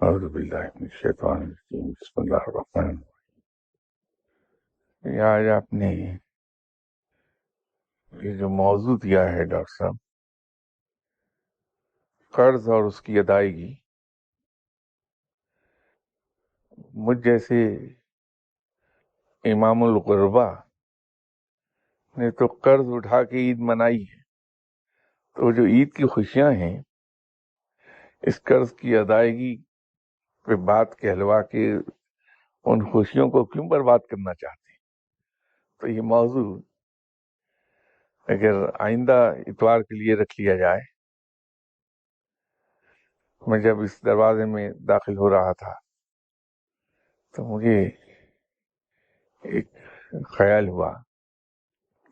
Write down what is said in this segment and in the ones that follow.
اعوذ باللہ من الشیطان الرجیم بسم اللہ الرحمن الرحیم۔ آج آپ نے یہ جو موضوع دیا ہے ڈاکٹر صاحب، قرض اور اس کی ادائیگی، مجھ جیسے امام الغربا نے تو قرض اٹھا کے عید منائی ہے، تو جو عید کی خوشیاں ہیں اس قرض کی ادائیگی پہ بات کہلوا کے ان خوشیوں کو کیوں برباد کرنا چاہتے ہیں؟ تو یہ موضوع اگر آئندہ اتوار کے لیے رکھ لیا جائے۔ میں جب اس دروازے میں داخل ہو رہا تھا تو مجھے ایک خیال ہوا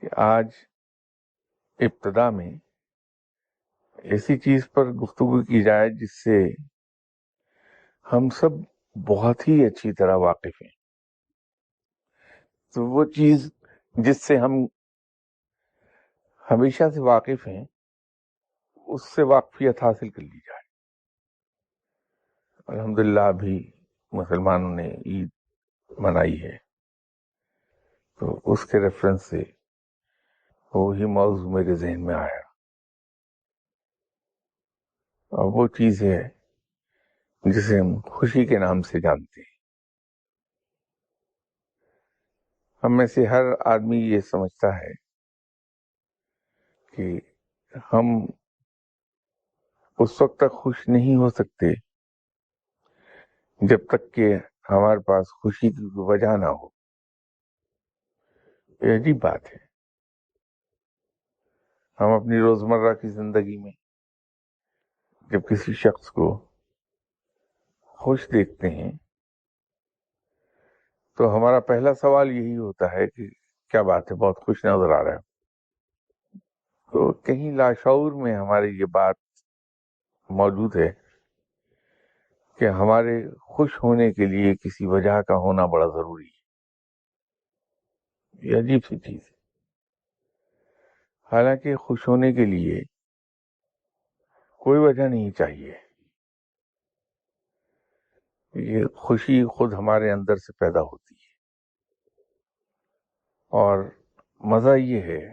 کہ آج ابتدا میں ایسی چیز پر گفتگو کی جائے جس سے ہم سب بہت ہی اچھی طرح واقف ہیں، تو وہ چیز جس سے ہم ہمیشہ سے واقف ہیں اس سے واقفیت حاصل کر لی جائے۔ الحمدللہ ابھی مسلمانوں نے عید منائی ہے، تو اس کے ریفرنس سے وہی موضوع میرے ذہن میں آیا، اور وہ چیز ہے جسے ہم خوشی کے نام سے جانتے ہیں۔ ہم میں سے ہر آدمی یہ سمجھتا ہے کہ ہم اس وقت تک خوش نہیں ہو سکتے جب تک کہ ہمارے پاس خوشی کی کوئی وجہ نہ ہو۔ یہ عجیب بات ہے، ہم اپنی روزمرہ کی زندگی میں جب کسی شخص کو خوش دیکھتے ہیں تو ہمارا پہلا سوال یہی ہوتا ہے کہ کیا بات ہے، بہت خوش نظر آ رہا ہے۔ تو کہیں لاشعور میں ہماری یہ بات موجود ہے کہ ہمارے خوش ہونے کے لیے کسی وجہ کا ہونا بڑا ضروری ہے۔ یہ عجیب سی چیز ہے، حالانکہ خوش ہونے کے لیے کوئی وجہ نہیں چاہیے، یہ خوشی خود ہمارے اندر سے پیدا ہوتی ہے، اور مزہ یہ ہے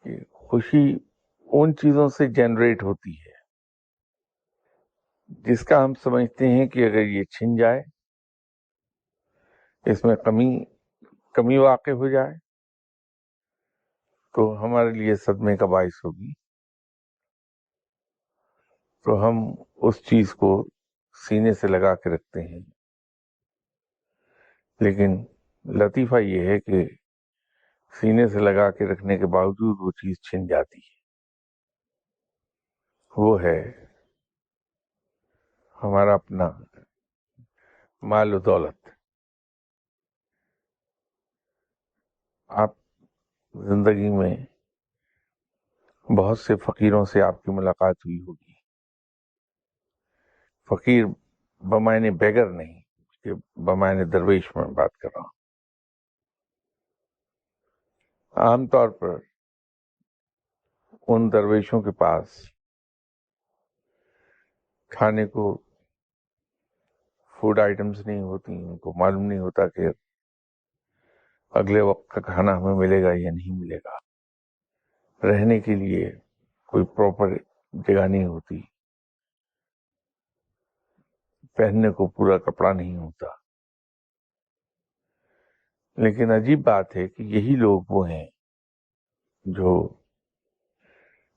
کہ خوشی ان چیزوں سے جنریٹ ہوتی ہے جس کا ہم سمجھتے ہیں کہ اگر یہ چھن جائے، اس میں کمی واقع ہو جائے تو ہمارے لیے صدمے کا باعث ہوگی، تو ہم اس چیز کو سینے سے لگا کے رکھتے ہیں۔ لیکن لطیفہ یہ ہے کہ سینے سے لگا کے رکھنے کے باوجود وہ چیز چھن جاتی ہے، وہ ہے ہمارا اپنا مال و دولت۔ آپ زندگی میں بہت سے فقیروں سے آپ کی ملاقات ہوئی ہوگی، فقیر بمعنی بیگر نہیں کہ بمعنی درویش میں بات کر رہا ہوں۔ عام طور پر ان درویشوں کے پاس کھانے کو فوڈ آئٹمز نہیں ہوتی، ان کو معلوم نہیں ہوتا کہ اگلے وقت کا کھانا ہمیں ملے گا یا نہیں ملے گا، رہنے کے لیے کوئی پراپر جگہ نہیں ہوتی، پہننے کو پورا کپڑا نہیں ہوتا۔ لیکن عجیب بات ہے کہ یہی لوگ وہ ہیں جو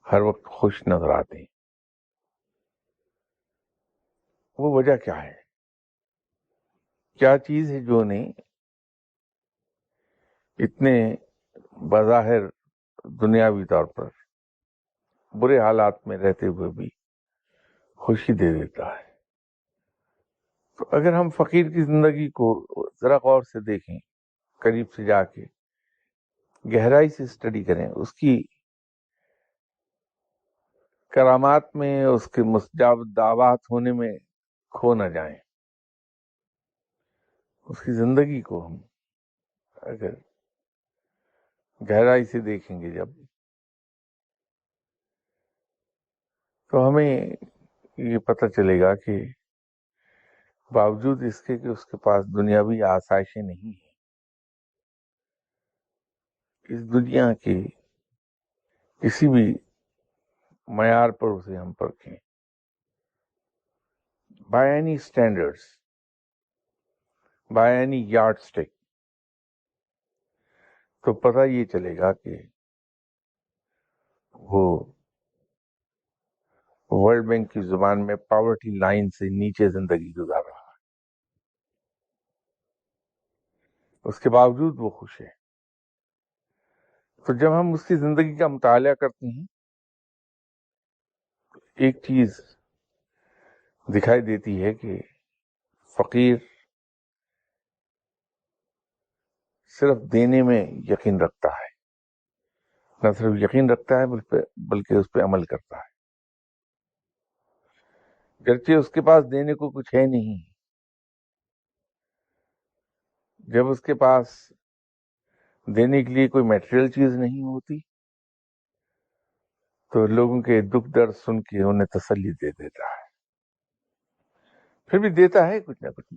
ہر وقت خوش نظر آتے ہیں۔ وہ وجہ کیا ہے؟ کیا چیز ہے جو انہیں اتنے بظاہر دنیاوی طور پر برے حالات میں رہتے ہوئے بھی خوشی دے دیتا ہے؟ تو اگر ہم فقیر کی زندگی کو ذرا غور سے دیکھیں، قریب سے جا کے گہرائی سے اسٹڈی کریں، اس کی کرامات میں، اس کے مستجاب دعوات ہونے میں کھو نہ جائیں، اس کی زندگی کو ہم اگر گہرائی سے دیکھیں گے جب، تو ہمیں یہ پتہ چلے گا کہ باوجود اس کے کہ اس کے پاس دنیاوی آسائشیں نہیں ہیں، اس دنیا کی کسی بھی معیار پر اسے ہم پرکھیں، by any standards, by any yardstick, تو پتہ یہ چلے گا کہ وہ ورلڈ بینک کی زبان میں پاورٹی لائن سے نیچے زندگی گزار رہا ہے، اس کے باوجود وہ خوش ہے۔ تو جب ہم اس کی زندگی کا مطالعہ کرتے ہیں، ایک چیز دکھائی دیتی ہے کہ فقیر صرف دینے میں یقین رکھتا ہے، نہ صرف یقین رکھتا ہے بلکہ اس پہ عمل کرتا ہے، گرچہ اس کے پاس دینے کو کچھ ہے نہیں۔ جب اس کے پاس دینے کے لیے کوئی میٹیریل چیز نہیں ہوتی تو لوگوں کے دکھ درد سن کے انہیں تسلی دے دیتا ہے، پھر بھی دیتا ہے کچھ نہ کچھ،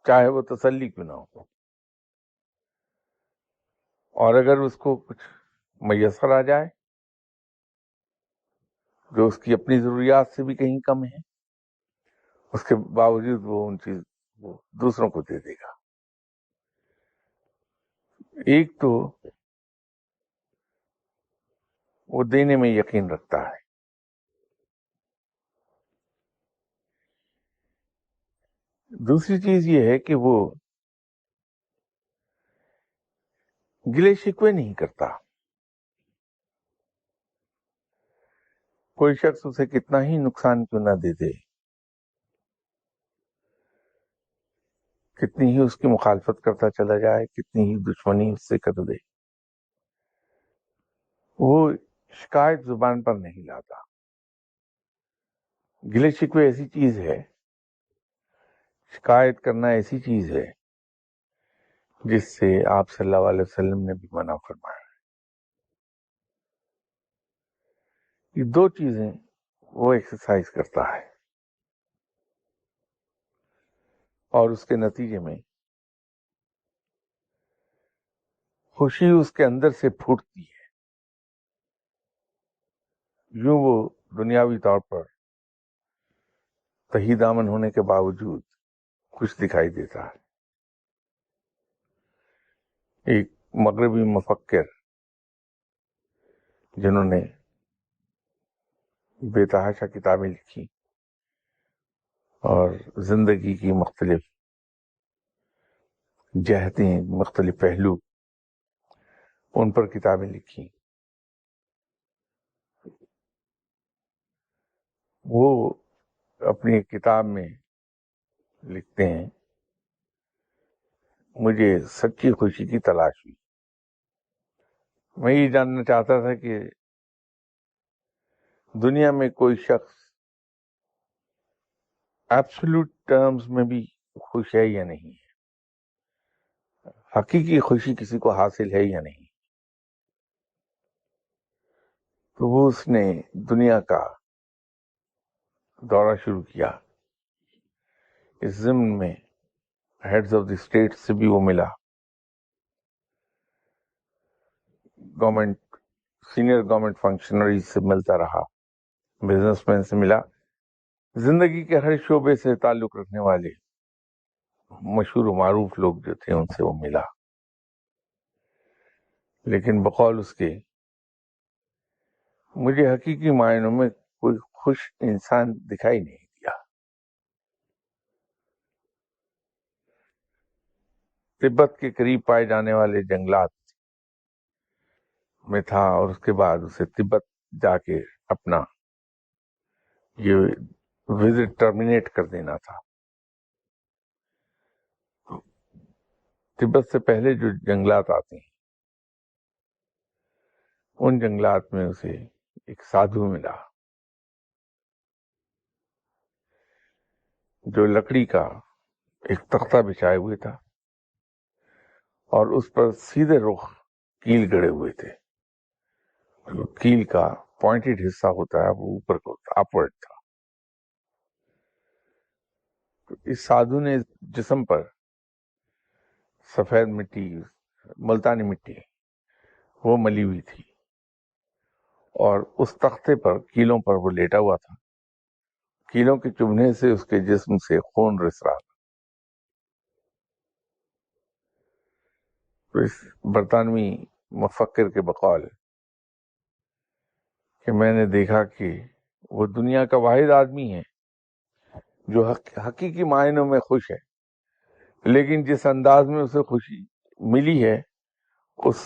چاہے وہ تسلی کیوں نہ ہو، اور اگر اس کو کچھ میسر آ جائے جو اس کی اپنی ضروریات سے بھی کہیں کم ہے، اس کے باوجود وہ دوسروں کو دے دے گا۔ ایک تو وہ دینے میں یقین رکھتا ہے، دوسری چیز یہ ہے کہ وہ گلے شکوے نہیں کرتا۔ کوئی شخص اسے کتنا ہی نقصان کیوں نہ دے دے، کتنی ہی اس کی مخالفت کرتا چلا جائے، کتنی ہی دشمنی اس سے کر دے، وہ شکایت زبان پر نہیں لاتا۔ گلے شکوے ایسی چیز ہے، شکایت کرنا ایسی چیز ہے جس سے آپ صلی اللہ علیہ وسلم نے بھی منع فرمایا۔ یہ دو چیزیں وہ ایکسرسائز کرتا ہے اور اس کے نتیجے میں خوشی اس کے اندر سے پھوٹتی ہے، یوں وہ دنیاوی طور پر تہی دامن ہونے کے باوجود خوش دکھائی دیتا ہے۔ ایک مغربی مفکر جنہوں نے بے تحاشا کتابیں لکھی اور زندگی کی مختلف جہتیں، مختلف پہلو ان پر کتابیں لکھی، وہ اپنی کتاب میں لکھتے ہیں، مجھے سچی خوشی کی تلاش ہوئی۔ میں یہ جاننا چاہتا تھا کہ دنیا میں کوئی شخص ایبسولوٹ ٹرمز میں بھی خوش ہے یا نہیں ہے، حقیقی خوشی کسی کو حاصل ہے یا نہیں۔ تو وہ اس نے دنیا کا دورہ شروع کیا، اس ضمن میں ہیڈز آف دی اسٹیٹ سے بھی وہ ملا، سینئر گورنمنٹ فنکشنری سے ملتا رہا، بزنس مین سے ملا، زندگی کے ہر شعبے سے تعلق رکھنے والے مشہور و معروف لوگ جو تھے ان سے وہ ملا، لیکن بقول اس کے مجھے حقیقی معنوں میں کوئی خوش انسان دکھائی نہیں دیا۔ تبت کے قریب پائے جانے والے جنگلات میں تھا اور اس کے بعد اسے تبت جا کے اپنا یہ وزٹ ٹرمینیٹ کر دینا تھا۔ تبت سے پہلے جو جنگلات آتے ہیں ان جنگلات میں اسے ایک سادھو ملا جو لکڑی کا ایک تختہ بچھائے ہوئے تھا اور اس پر سیدھے رخ کیل گڑے ہوئے تھے، جو کیل کا پوائنٹڈ حصہ ہوتا ہے وہ اوپر کو اپورڈ تھا، اس سادھو نے جسم پر سفید مٹی، ملتانی مٹی وہ ملی ہوئی تھی، اور اس تختے پر، کیلوں پر وہ لیٹا ہوا تھا. کیلوں کے چبھنے سے اس کے جسم سے خون رس رہا تھا. تو اس برطانوی مفکر کے بقول کہ میں نے دیکھا کہ وہ دنیا کا واحد آدمی ہے جو حقیقی معنوں میں خوش ہے، لیکن جس انداز میں اسے خوشی ملی ہے، اس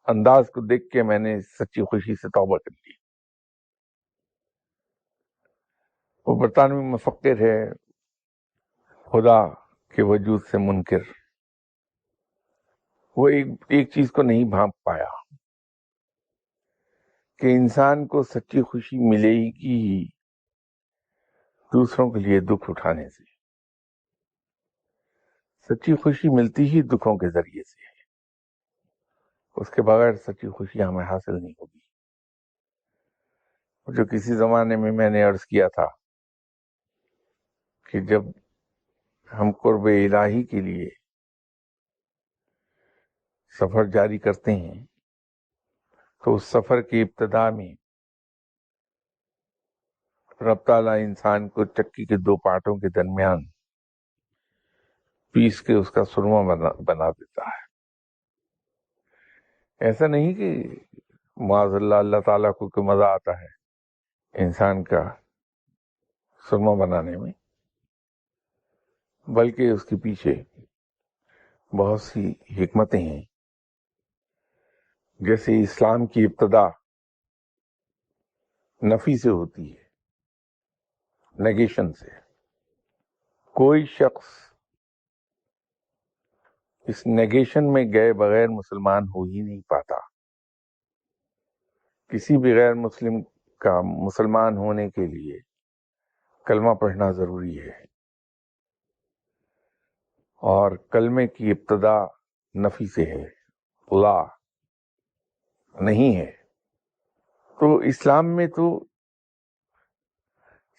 انداز کو دیکھ کے میں نے سچی خوشی سے توبہ کر لی. وہ برطانوی مفکر ہے، خدا کے وجود سے منکر. وہ ایک چیز کو نہیں بھانپ پایا کہ انسان کو سچی خوشی ملے گی ہی دوسروں کے لیے دکھ اٹھانے سے. سچی خوشی ملتی ہی دکھوں کے ذریعے سے ہے، اس کے بغیر سچی خوشی ہمیں حاصل نہیں ہوگی. جو کسی زمانے میں نے عرض کیا تھا کہ جب ہم قرب الہی کے لیے سفر جاری کرتے ہیں تو اس سفر کی ابتدا میں رب تعالیٰ انسان کو چکی کے دو پارٹوں کے درمیان پیس کے اس کا سرما بنا دیتا ہے. ایسا نہیں کہ معاذ اللہ تعالیٰ کو کوئی مزہ آتا ہے انسان کا سرما بنانے میں، بلکہ اس کے پیچھے بہت سی حکمتیں ہیں. جیسے اسلام کی ابتدا نفی سے ہوتی ہے، نیگیشن سے. کوئی شخص اس نیگیشن میں گئے بغیر مسلمان ہو ہی نہیں پاتا. کسی بھی غیر مسلم کا مسلمان ہونے کے لیے کلمہ پڑھنا ضروری ہے، اور کلمے کی ابتدا نفی سے ہے، لا نہیں ہے. تو اسلام میں تو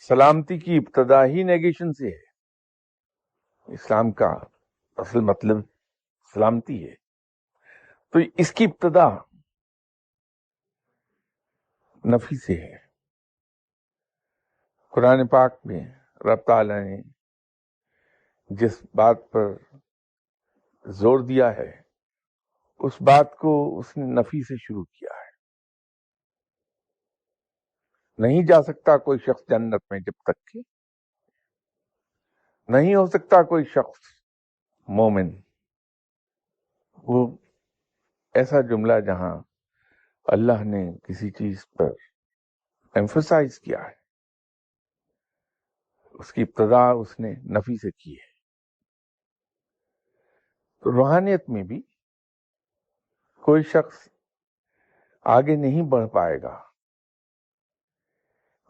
سلامتی کی ابتدا ہی نیگیشن سے ہے. اسلام کا اصل مطلب سلامتی ہے، تو اس کی ابتدا نفی سے ہے. قرآن پاک میں رب تعالیٰ نے جس بات پر زور دیا ہے اس بات کو اس نے نفی سے شروع کیا ہے. نہیں جا سکتا کوئی شخص جنت میں جب تک کہ نہیں ہو سکتا کوئی شخص مومن. وہ ایسا جملہ جہاں اللہ نے کسی چیز پر ایمفسائز کیا ہے، اس کی ابتدا اس نے نفی سے کی ہے. تو روحانیت میں بھی کوئی شخص آگے نہیں بڑھ پائے گا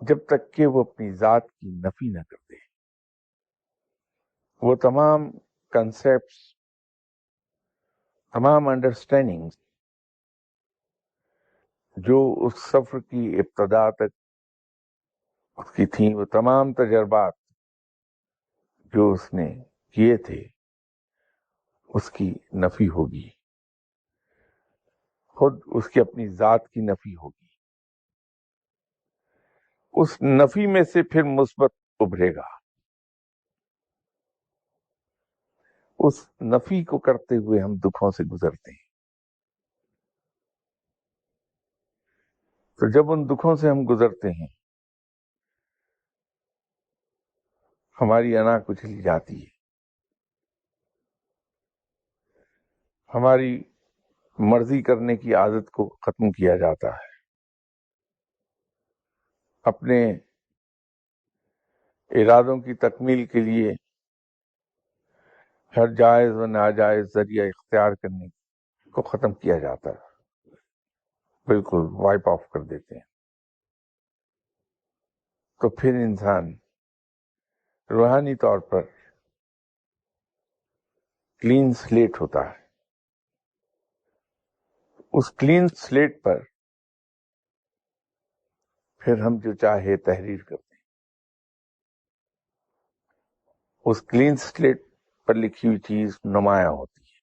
جب تک کہ وہ اپنی ذات کی نفی نہ کر دے. وہ تمام کنسیپٹس، تمام انڈرسٹینڈنگز جو اس سفر کی ابتدا تک اس کی تھیں، وہ تمام تجربات جو اس نے کیے تھے، اس کی نفی ہوگی. خود اس کی اپنی ذات کی نفی ہوگی. اس نفی میں سے پھر مثبت ابھرے گا. اس نفی کو کرتے ہوئے ہم دکھوں سے گزرتے ہیں. تو جب ان دکھوں سے ہم گزرتے ہیں ہماری انا کچلی جاتی ہے، ہماری مرضی کرنے کی عادت کو ختم کیا جاتا ہے. اپنے ارادوں کی تکمیل کے لیے ہر جائز و ناجائز ذریعہ اختیار کرنے کو ختم کیا جاتا ہے، بالکل وائپ آف کر دیتے ہیں. تو پھر انسان روحانی طور پر کلین سلیٹ ہوتا ہے. اس کلین سلیٹ پر پھر ہم جو چاہے تحریر کرتے ہیں. اس کلین سلیٹ پر لکھی ہوئی چیز نمایاں ہوتی ہے،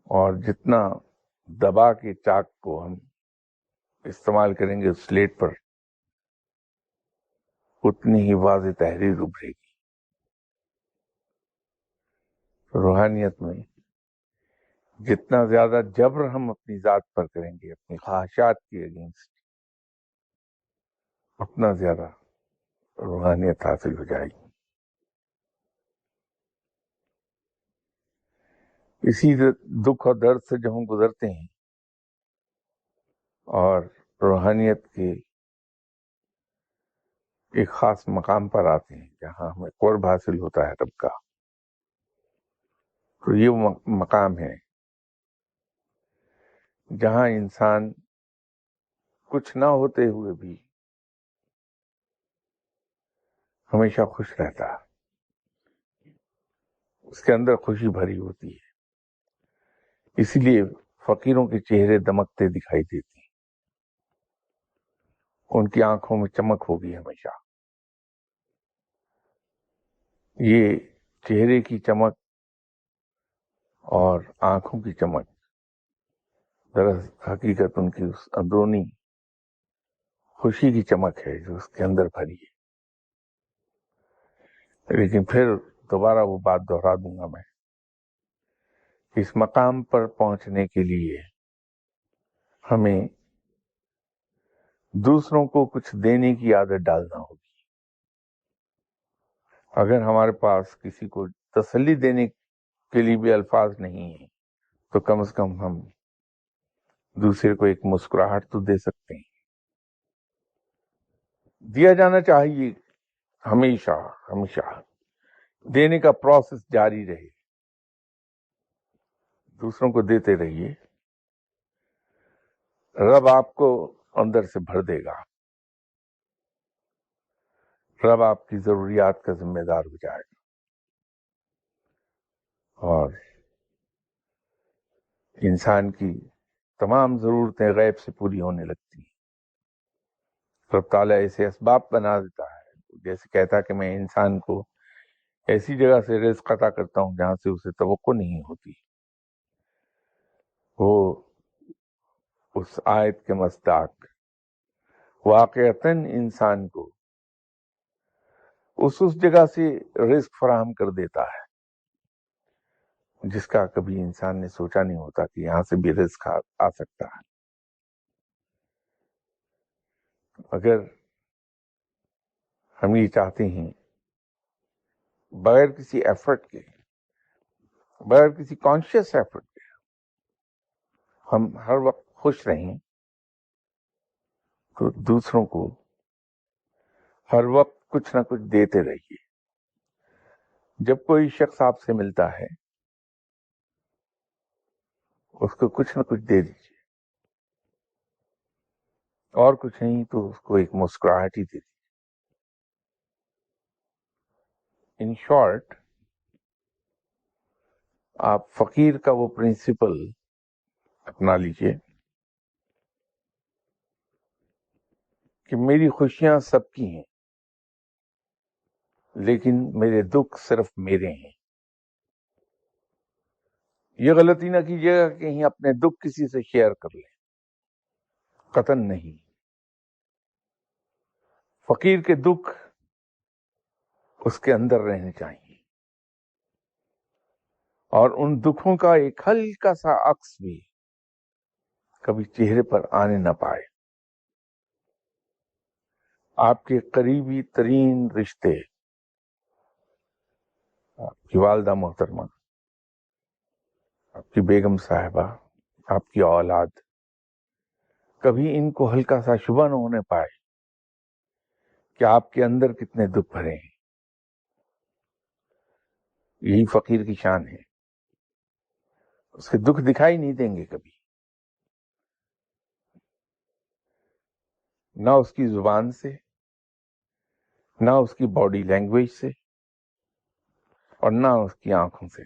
اور جتنا دبا کے چاک کو ہم استعمال کریں گے اس سلیٹ پر، اتنی ہی واضح تحریر ابھرے گی۔ روحانیت میں جتنا زیادہ جبر ہم اپنی ذات پر کریں گے، اپنی خواہشات کے اگینسٹ، اتنا زیادہ روحانیت حاصل ہو جائے گی۔ اسی دکھ اور درد سے جب ہم گزرتے ہیں اور روحانیت کے ایک خاص مقام پر آتے ہیں جہاں ہمیں قرب حاصل ہوتا ہے رب کا، تو یہ وہ مقام ہے جہاں انسان کچھ نہ ہوتے ہوئے بھی ہمیشہ خوش رہتا ہے، اس کے اندر خوشی بھری ہوتی ہے، اسی لیے فقیروں کے چہرے دمکتے دکھائی دیتے ہیں، ان کی آنکھوں میں چمک ہوگی ہمیشہ۔ یہ چہرے کی چمک اور آنکھوں کی چمک دراصل حقیقت ان کی اس اندرونی خوشی کی چمک ہے جو اس کے اندر بھری ہے۔ لیکن پھر دوبارہ وہ بات دہرا دوں گا میں، اس مقام پر پہنچنے کے لیے ہمیں دوسروں کو کچھ دینے کی عادت ڈالنا ہوگی۔ اگر ہمارے پاس کسی کو تسلی دینے کے لیے بھی الفاظ نہیں ہیں تو کم از کم ہم دوسرے کو ایک مسکراہٹ تو دے سکتے ہیں۔ دیا جانا چاہیے، ہمیشہ ہمیشہ دینے کا پروسیس جاری رہے، دوسروں کو دیتے رہیے، رب آپ کو اندر سے بھر دے گا، رب آپ کی ضروریات کا ذمہ دار ہو جائے گا، اور انسان کی تمام ضرورتیں غیب سے پوری ہونے لگتی ہیں۔ رب تعالیٰ ایسے اسباب بنا دیتا ہے، جیسے کہتا کہ میں انسان کو ایسی جگہ سے رزق عطا کرتا ہوں جہاں سے اسے توقع نہیں ہوتی۔ وہ اس آیت کے مصداق واقعتاً انسان کو اس جگہ سے رزق فراہم کر دیتا ہے جس کا کبھی انسان نے سوچا نہیں ہوتا کہ یہاں سے بھی رزق آ سکتا ہے۔ اگر ہم یہ چاہتے ہیں بغیر کسی ایفرٹ کے، بغیر کسی کانشیس ایفرٹ کے ہم ہر وقت خوش رہیں، تو دوسروں کو ہر وقت کچھ نہ کچھ دیتے رہیے۔ جب کوئی شخص آپ سے ملتا ہے اس کو کچھ نہ کچھ دے دیجیے، اور کچھ نہیں تو اس کو ایک مسکراہٹ ہی دے دیجیے۔ ان شارٹ، آپ فقیر کا وہ پرنسپل اپنا لیجیے کہ میری خوشیاں سب کی ہیں لیکن میرے دکھ صرف میرے ہیں۔ یہ غلطی نہ کیجیے گا کہ کہیں اپنے دکھ کسی سے شیئر کر لیں، قطعاً نہیں۔ فقیر کے دکھ اس کے اندر رہنے چاہیے، اور ان دکھوں کا ایک ہلکا سا عکس بھی کبھی چہرے پر آنے نہ پائے۔ آپ کے قریبی ترین رشتے، آپ کی والدہ محترمہ، آپ کی بیگم صاحبہ، آپ کی اولاد، کبھی ان کو ہلکا سا شبہ نہ ہونے پائے کہ آپ کے اندر کتنے دکھ بھرے ہیں۔ یہی فقیر کی شان ہے، اس کے دکھ دکھائی نہیں دیں گے کبھی، نہ اس کی زبان سے، نہ اس کی باڈی لینگویج سے، اور نہ اس کی آنکھوں سے۔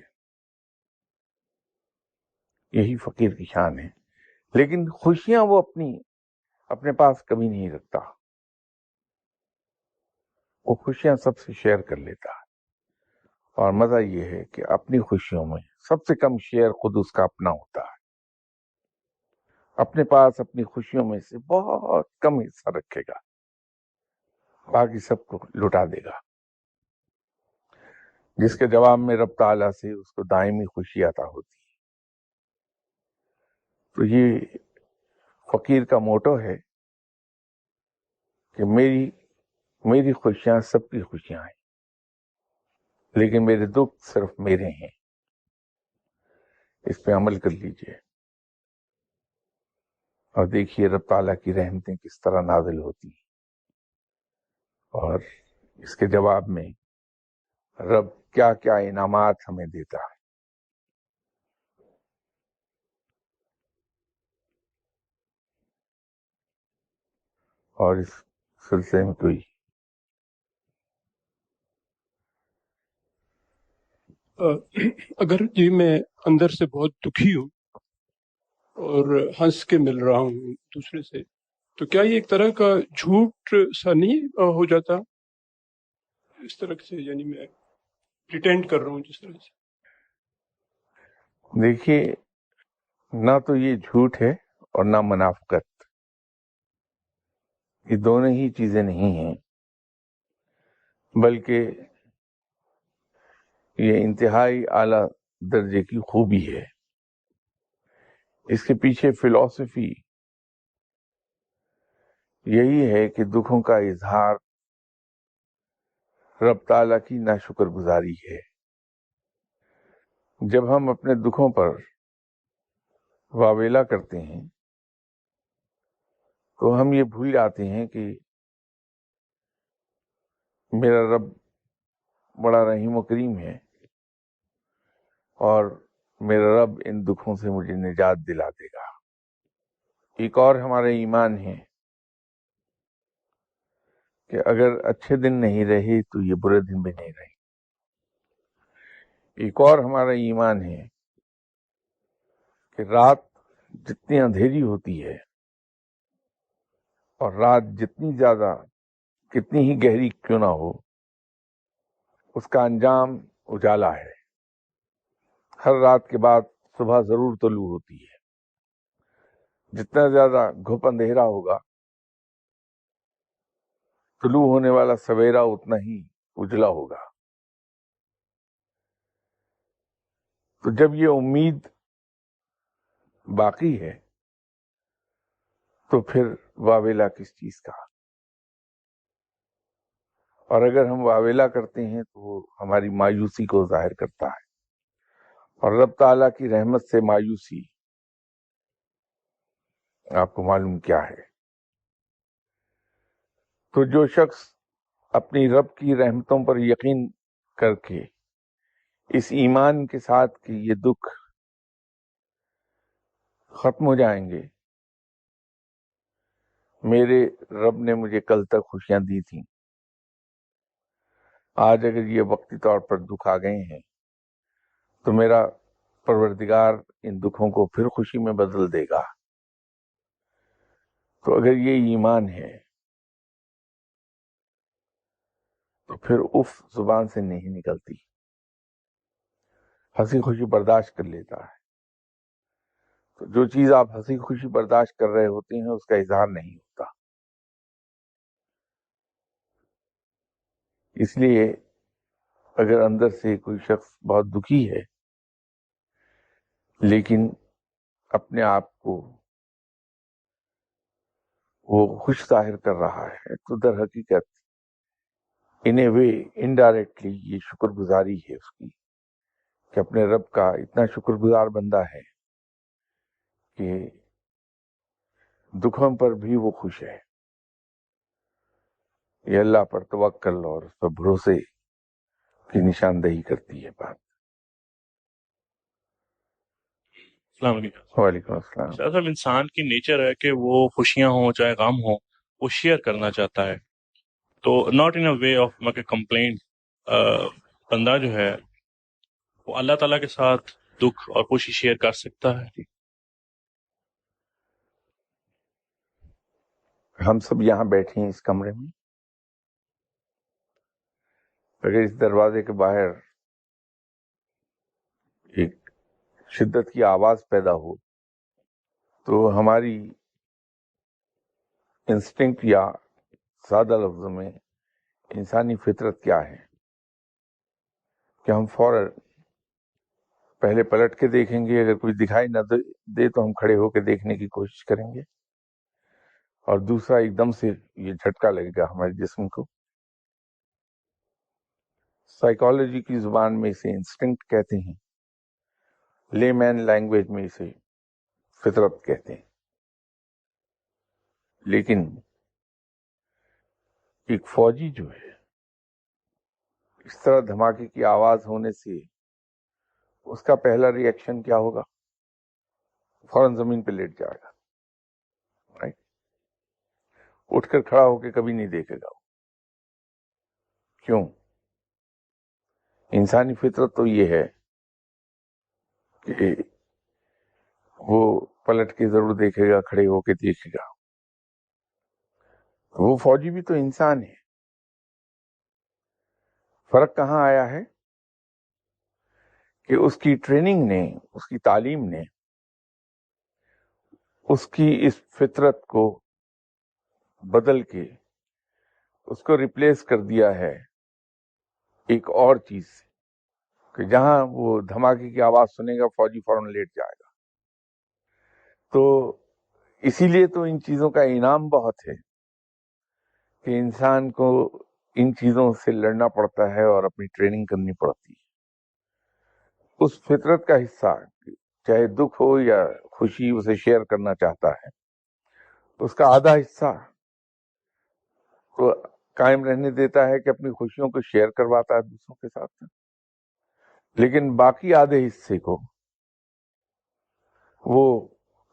یہی فقیر کی شان ہے، لیکن خوشیاں وہ اپنے پاس کبھی نہیں رکھتا، وہ خوشیاں سب سے شیئر کر لیتا ہے۔ اور مزہ یہ ہے کہ اپنی خوشیوں میں سب سے کم شیئر خود اس کا اپنا ہوتا ہے. اپنے پاس اپنی خوشیوں میں سے بہت کم حصہ رکھے گا، باقی سب کو لٹا دے گا، جس کے جواب میں رب تعالیٰ سے اس کو دائمی خوشی عطا ہوتی ہے. تو یہ فقیر کا موٹو ہے کہ میری خوشیاں سب کی خوشیاں ہیں، لیکن میرے دکھ صرف میرے ہیں. اس پہ عمل کر لیجئے اور دیکھیے رب تعالیٰ کی رحمتیں کس طرح نازل ہوتی ہیں، اور اس کے جواب میں رب کیا کیا انعامات ہمیں دیتا ہے. اور اس سلسلے میں کوئی اگر جی میں اندر سے بہت دکھی ہوں اور ہنس کے مل رہا ہوں دوسرے سے، تو کیا یہ ایک طرح کا جھوٹ سا نہیں ہو جاتا؟ اس طرح سے یعنی میں پریٹینڈ کر رہا ہوں جس طرح سے. دیکھیے، نہ تو یہ جھوٹ ہے اور نہ منافقت. یہ دونوں ہی چیزیں نہیں ہیں، بلکہ یہ انتہائی اعلیٰ درجے کی خوبی ہے. اس کے پیچھے فلسفی یہی ہے کہ دکھوں کا اظہار رب تعالیٰ کی ناشکر گزاری ہے. جب ہم اپنے دکھوں پر واویلا کرتے ہیں تو ہم یہ بھول جاتے ہیں کہ میرا رب بڑا رحیم و کریم ہے اور میرا رب ان دکھوں سے مجھے نجات دلا دے گا. ایک اور ہمارا ایمان ہے کہ اگر اچھے دن نہیں رہے تو یہ برے دن بھی نہیں رہے. ایک اور ہمارا ایمان ہے کہ رات جتنی اندھیری ہوتی ہے اور رات جتنی زیادہ کتنی ہی گہری کیوں نہ ہو، اس کا انجام اجالا ہے. ہر رات کے بعد صبح ضرور طلوع ہوتی ہے. جتنا زیادہ گھپ اندھیرا ہوگا، طلوع ہونے والا سویرا اتنا ہی اجلا ہوگا. تو جب یہ امید باقی ہے تو پھر واویلا کس چیز کا؟ اور اگر ہم واویلا کرتے ہیں تو وہ ہماری مایوسی کو ظاہر کرتا ہے، اور رب تعالیٰ کی رحمت سے مایوسی آپ کو معلوم کیا ہے. تو جو شخص اپنی رب کی رحمتوں پر یقین کر کے اس ایمان کے ساتھ کہ یہ دکھ ختم ہو جائیں گے، میرے رب نے مجھے کل تک خوشیاں دی تھیں، آج اگر یہ وقتی طور پر دکھ آ گئے ہیں تو میرا پروردگار ان دکھوں کو پھر خوشی میں بدل دے گا. تو اگر یہ ایمان ہے تو پھر اف زبان سے نہیں نکلتی، ہنسی خوشی برداشت کر لیتا ہے. تو جو چیز آپ ہنسی خوشی برداشت کر رہے ہوتے ہیں اس کا اظہار نہیں ہوتا. اس لیے اگر اندر سے کوئی شخص بہت دکھی ہے لیکن اپنے آپ کو وہ خوش ظاہر کر رہا ہے، تو در حقیقت ان اے وے انڈائریکٹلی یہ شکر گزاری ہے اس کی، کہ اپنے رب کا اتنا شکر گزار بندہ ہے کہ دکھوں پر بھی وہ خوش ہے. یہ اللہ پر توکل اور اس پر بھروسے کی نشاندہی کرتی ہے بات. السلام علیکم. وعلیکم السلام. صاحب انسان کی نیچر ہے کہ وہ خوشیاں ہوں چاہے غم ہوں وہ شیئر کرنا چاہتا ہے. تو not in a way of complaint, بندہ جو ہے وہ اللہ تعالیٰ کے ساتھ دکھ اور خوشی شیئر کر سکتا ہے. ہم سب یہاں بیٹھے ہیں اس کمرے میں، اگر اس دروازے کے باہر شدت کی آواز پیدا ہو تو ہماری انسٹنکٹ یا سادہ لفظوں میں انسانی فطرت کیا ہے کہ ہم فوراً پہلے پلٹ کے دیکھیں گے، اگر کوئی دکھائی نہ دے تو ہم کھڑے ہو کے دیکھنے کی کوشش کریں گے، اور دوسرا ایک دم سے یہ جھٹکا لگے گا ہمارے جسم کو۔ سائیکالوجی کی زبان میں اسے انسٹنکٹ کہتے ہیں، لے مین لینگویج میں اسے فطرت کہتے ہیں۔ لیکن ایک فوجی جو ہے، اس طرح دھماکے کی آواز ہونے سے اس کا پہلا ری ایکشن کیا ہوگا؟ فوراً زمین پہ لیٹ جائے گا، رائٹ؟ اٹھ کر کھڑا ہو کے کبھی نہیں دیکھے گا۔ کیوں؟ انسانی فطرت تو یہ ہے کہ وہ پلٹ کے ضرور دیکھے گا، کھڑے ہو کے دیکھے گا۔ وہ فوجی بھی تو انسان ہے۔ فرق کہاں آیا ہے کہ اس کی ٹریننگ نے، اس کی تعلیم نے اس کی اس فطرت کو بدل کے اس کو ریپلیس کر دیا ہے ایک اور چیز سے، کہ جہاں وہ دھماکے کی آواز سنے گا فوجی فوراً لیٹ جائے گا۔ تو اسی لیے تو ان چیزوں کا انعام بہت ہے کہ انسان کو ان چیزوں سے لڑنا پڑتا ہے اور اپنی ٹریننگ کرنی پڑتی ہے۔ اس فطرت کا حصہ، چاہے دکھ ہو یا خوشی، اسے شیئر کرنا چاہتا ہے۔ اس کا آدھا حصہ تو قائم رہنے دیتا ہے کہ اپنی خوشیوں کو شیئر کرواتا ہے دوسروں کے ساتھ، لیکن باقی آدھے حصے کو وہ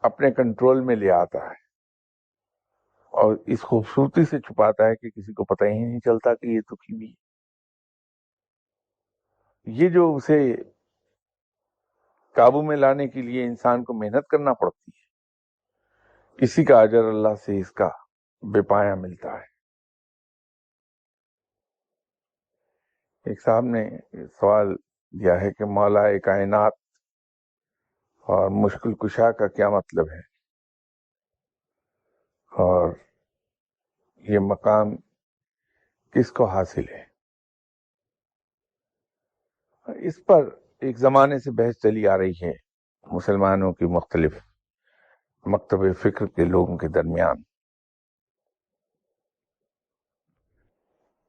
اپنے کنٹرول میں لے آتا ہے اور اس خوبصورتی سے چھپاتا ہے کہ کسی کو پتہ ہی نہیں چلتا کہ یہ دکھی بھی ہے۔ یہ جو اسے قابو میں لانے کے لیے انسان کو محنت کرنا پڑتی ہے، اسی کا اجر اللہ سے اس کا بے پایا ملتا ہے۔ ایک صاحب نے سوال دیا ہے کہ مولا کائنات اور مشکل کشا کا کیا مطلب ہے، اور یہ مقام کس کو حاصل ہے؟ اس پر ایک زمانے سے بحث چلی آ رہی ہے مسلمانوں کی مختلف مکتب فکر کے لوگوں کے درمیان۔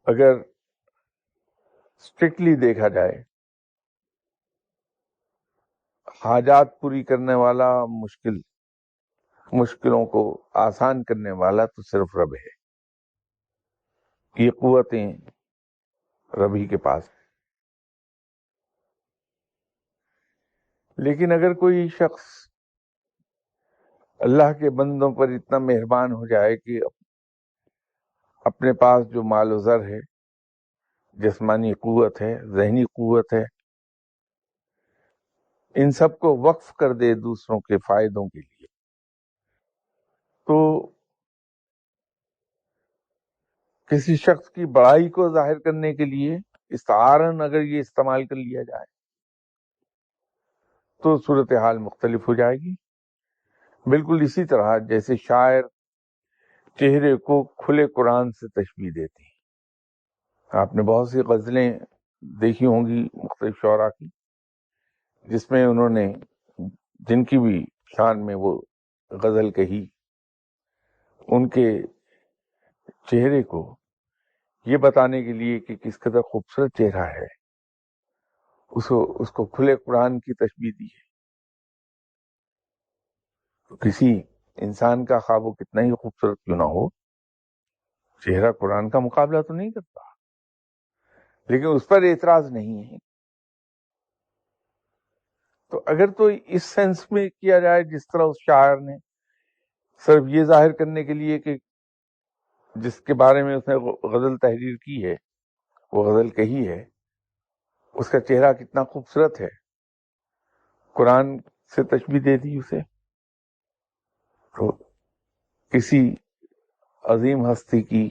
اگر اسٹرکٹلی دیکھا جائے، حاجات پوری کرنے والا، مشکلوں کو آسان کرنے والا تو صرف رب ہے۔ یہ قوتیں رب ہی کے پاس ہیں۔ لیکن اگر کوئی شخص اللہ کے بندوں پر اتنا مہربان ہو جائے کہ اپنے پاس جو مال و زر ہے، جسمانی قوت ہے، ذہنی قوت ہے، ان سب کو وقف کر دے دوسروں کے فائدوں کے لیے، تو کسی شخص کی بڑائی کو ظاہر کرنے کے لیے استعارن اگر یہ استعمال کر لیا جائے تو صورتحال مختلف ہو جائے گی۔ بالکل اسی طرح جیسے شاعر چہرے کو کھلے قرآن سے تشبیہ دیتے ہیں۔ آپ نے بہت سی غزلیں دیکھی ہوں گی مختلف شعراء کی، جس میں انہوں نے جن کی بھی شان میں وہ غزل کہی، ان کے چہرے کو یہ بتانے کے لیے کہ کس قدر خوبصورت چہرہ ہے، اس کو کھلے قرآن کی تشبیہ دی ہے۔ تو کسی انسان کا خواب وہ کتنا ہی خوبصورت کیوں نہ ہو، چہرہ قرآن کا مقابلہ تو نہیں کرتا، لیکن اس پر اعتراض نہیں ہے۔ تو اگر تو اس سینس میں کیا جائے جس طرح اس شاعر نے صرف یہ ظاہر کرنے کے لیے کہ جس کے بارے میں اس نے غزل تحریر کی ہے، وہ غزل کہی ہے، اس کا چہرہ کتنا خوبصورت ہے، قرآن سے تشبیہ دے دی اسے، تو کسی عظیم ہستی کی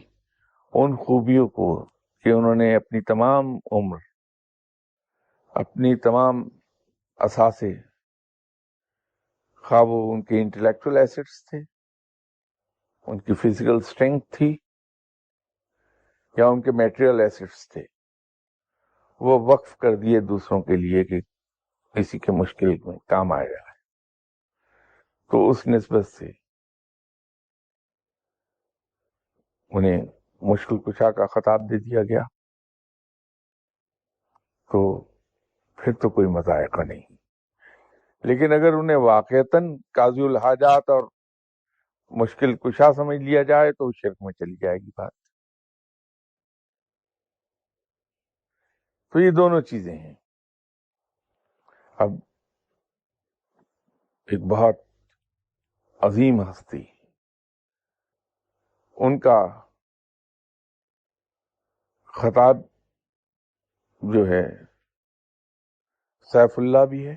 ان خوبیوں کو کہ انہوں نے اپنی تمام عمر، اپنی تمام اثاثے خواہ وہ ان کے انٹلیکچوئل ایسٹس تھے، ان کی فزیکل اسٹرینتھ تھی، یا ان کے میٹیریل ایسٹس تھے، وہ وقف کر دیے دوسروں کے لیے کہ کسی کے مشکل میں کام آ جائے. تو اس نسبت سے انہیں مشکل کشا کا خطاب دے دیا گیا. تو پھر تو کوئی مذائقہ نہیں. لیکن اگر انہیں واقعتاً قاضی الحاجات اور مشکل کشا سمجھ لیا جائے تو شرک میں چلی جائے گی بات. تو یہ دونوں چیزیں ہیں. اب ایک بہت عظیم ہستی، ان کا خطاب جو ہے سیف اللہ بھی ہے،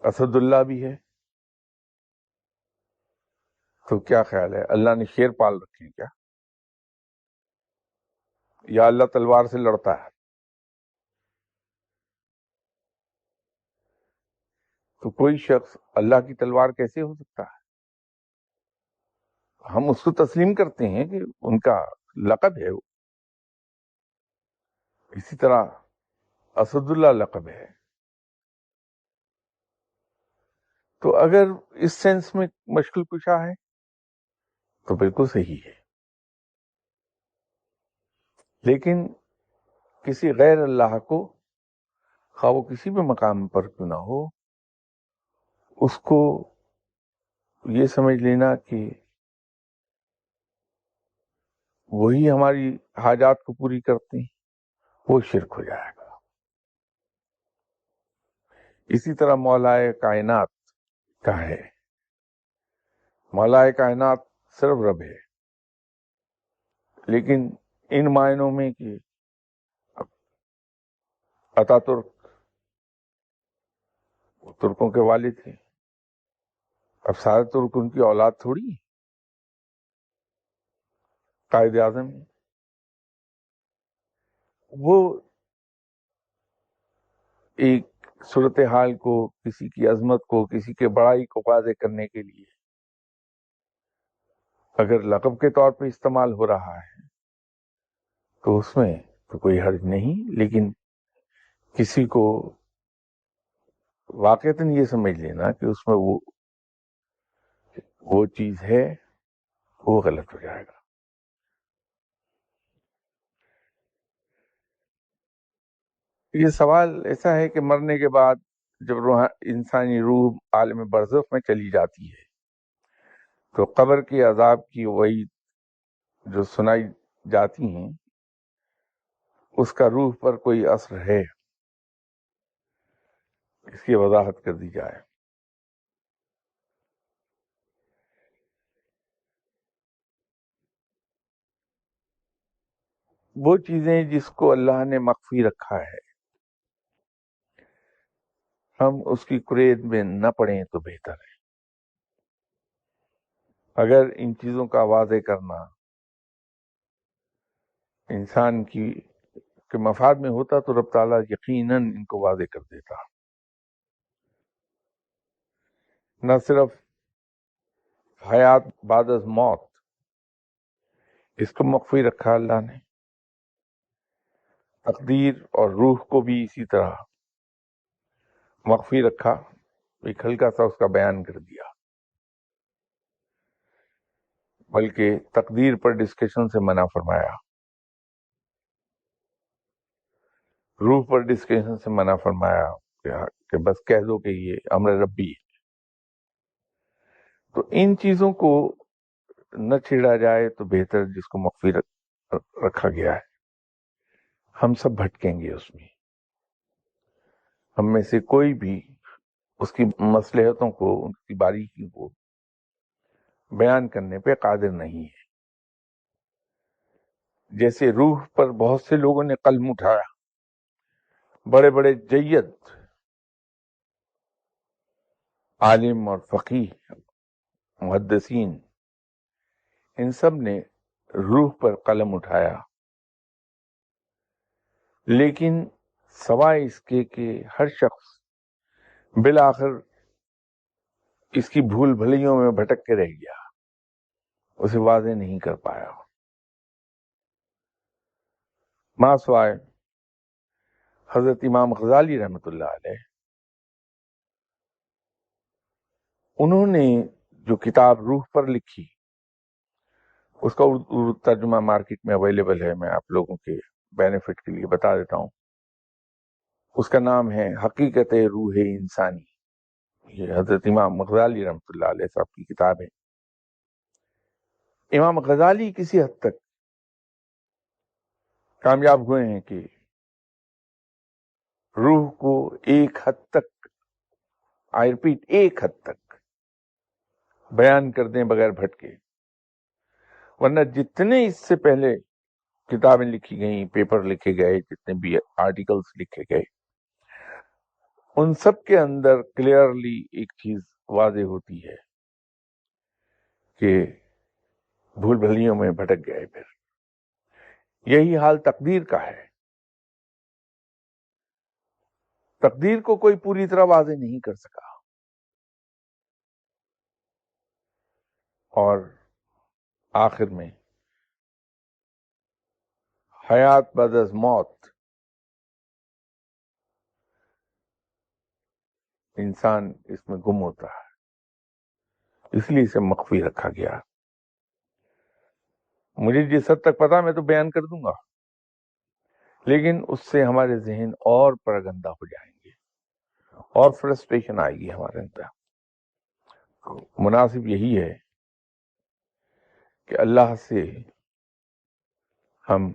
اسد اللہ بھی ہے. تو کیا خیال ہے، اللہ نے شیر پال رکھے ہیں کیا، یا اللہ تلوار سے لڑتا ہے؟ تو کوئی شخص اللہ کی تلوار کیسے ہو سکتا ہے؟ ہم اس کو تسلیم کرتے ہیں کہ ان کا لقب ہے وہ. اسی طرح اسد اللہ لقب ہے. تو اگر اس سینس میں مشکل کشا ہے تو بالکل صحیح ہے. لیکن کسی غیر اللہ کو، خواہ وہ کسی بھی مقام پر کیوں نہ ہو، اس کو یہ سمجھ لینا کہ وہی ہماری حاجات کو پوری کرتے ہیں، وہ شرک ہو جائے گا. اسی طرح مولائے کائنات کا ہے. مولائے کائنات صرف رب ہے، لیکن ان معنوں میں کہ اتا ترک وہ ترکوں کے والد تھے، اب سارے ترک ان کی اولاد تھوڑی ہیں. قائد اعظم ہے، وہ ایک صورتحال کو، کسی کی عظمت کو، کسی کے بڑائی کو واضح کرنے کے لیے اگر لقب کے طور پہ استعمال ہو رہا ہے تو اس میں تو کوئی حرج نہیں. لیکن کسی کو واقعتاً یہ سمجھ لینا کہ اس میں وہ چیز ہے، وہ غلط ہو جائے گا. یہ سوال ایسا ہے کہ مرنے کے بعد جب انسانی روح عالم برزخ میں چلی جاتی ہے تو قبر کے عذاب کی وعید جو سنائی جاتی ہیں، اس کا روح پر کوئی اثر ہے؟ اس کی وضاحت کر دی جائے. وہ چیزیں جس کو اللہ نے مخفی رکھا ہے، ہم اس کی قرید میں نہ پڑیں تو بہتر ہے. اگر ان چیزوں کا واضح کرنا انسان کے مفاد میں ہوتا تو رب تعالیٰ یقیناً ان کو واضح کر دیتا. نہ صرف حیات بعد از موت اس کو مخفی رکھا اللہ نے، تقدیر اور روح کو بھی اسی طرح مخفی رکھا، ایک ہلکا سا اس کا بیان کر دیا. بلکہ تقدیر پر ڈسکشن سے منع فرمایا، روح پر ڈسکشن سے منع فرمایا کہ بس کہہ دو کہ یہ امر ربی ہے. تو ان چیزوں کو نہ چھیڑا جائے تو بہتر، جس کو مخفی رکھا گیا ہے. ہم سب بھٹکیں گے اس میں، ہم میں سے کوئی بھی اس کی مصلحتوں کو، ان کی باریکی کو بیان کرنے پہ قادر نہیں ہے. جیسے روح پر بہت سے لوگوں نے قلم اٹھایا، بڑے بڑے جید عالم اور فقیہ محدثین، ان سب نے روح پر قلم اٹھایا، لیکن سوائے اس کے کہ ہر شخص بالآخر اس کی بھول بھلیوں میں بھٹک کے رہ گیا، اسے واضح نہیں کر پایا۔ ماں سوائے حضرت امام غزالی رحمۃ اللہ علیہ، انہوں نے جو کتاب روح پر لکھی، اس کا اردو ترجمہ مارکیٹ میں اویلیبل ہے، میں آپ لوگوں کے بینیفٹ کے لیے بتا دیتا ہوں۔ اس کا نام ہے حقیقت روح انسانی۔ یہ حضرت امام غزالی رحمۃ اللہ علیہ صاحب کی کتاب ہے۔ امام غزالی کسی حد تک کامیاب ہوئے ہیں کہ روح کو ایک حد تک، آئی ریپیٹ، ایک حد تک بیان کر دیں بغیر بھٹکے، ورنہ جتنے اس سے پہلے کتابیں لکھی گئیں، پیپر لکھے گئے، جتنے بھی آرٹیکلز لکھے گئے، ان سب کے اندر کلیئرلی ایک چیز واضح ہوتی ہے کہ بھول بھلیوں میں بھٹک گئے۔ پھر یہی حال تقدیر کا ہے۔ تقدیر کو کوئی پوری طرح واضح نہیں کر سکا، اور آخر میں حیات بعد از موت، انسان اس میں گم ہوتا ہے، اس لیے اسے مخفی رکھا گیا۔ مجھے جس حد تک پتا میں تو بیان کر دوں گا، لیکن اس سے ہمارے ذہن اور پرگندہ ہو جائیں گے اور فرسٹریشن آئے گی ہمارے اندر۔ مناسب یہی ہے کہ اللہ سے ہم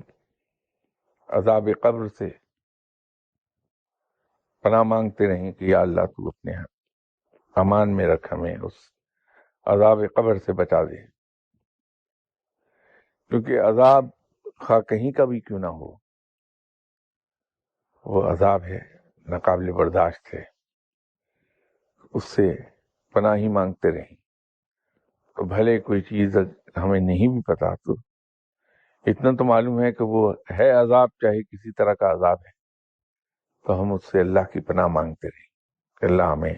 عذاب قبر سے پناہ مانگتے رہیں کہ یا اللہ تو اپنے امان میں رکھ، ہمیں اس عذاب قبر سے بچا دے، کیونکہ عذاب خواہ کہیں کا بھی کیوں نہ ہو، وہ عذاب ہے، ناقابل برداشت ہے، اس سے پناہ ہی مانگتے رہیں۔ تو بھلے کوئی چیز ہمیں نہیں بھی پتا، تو اتنا تو معلوم ہے کہ وہ ہے عذاب، چاہے کسی طرح کا عذاب ہے، تو ہم اس سے اللہ کی پناہ مانگتے رہیں کہ اللہ ہمیں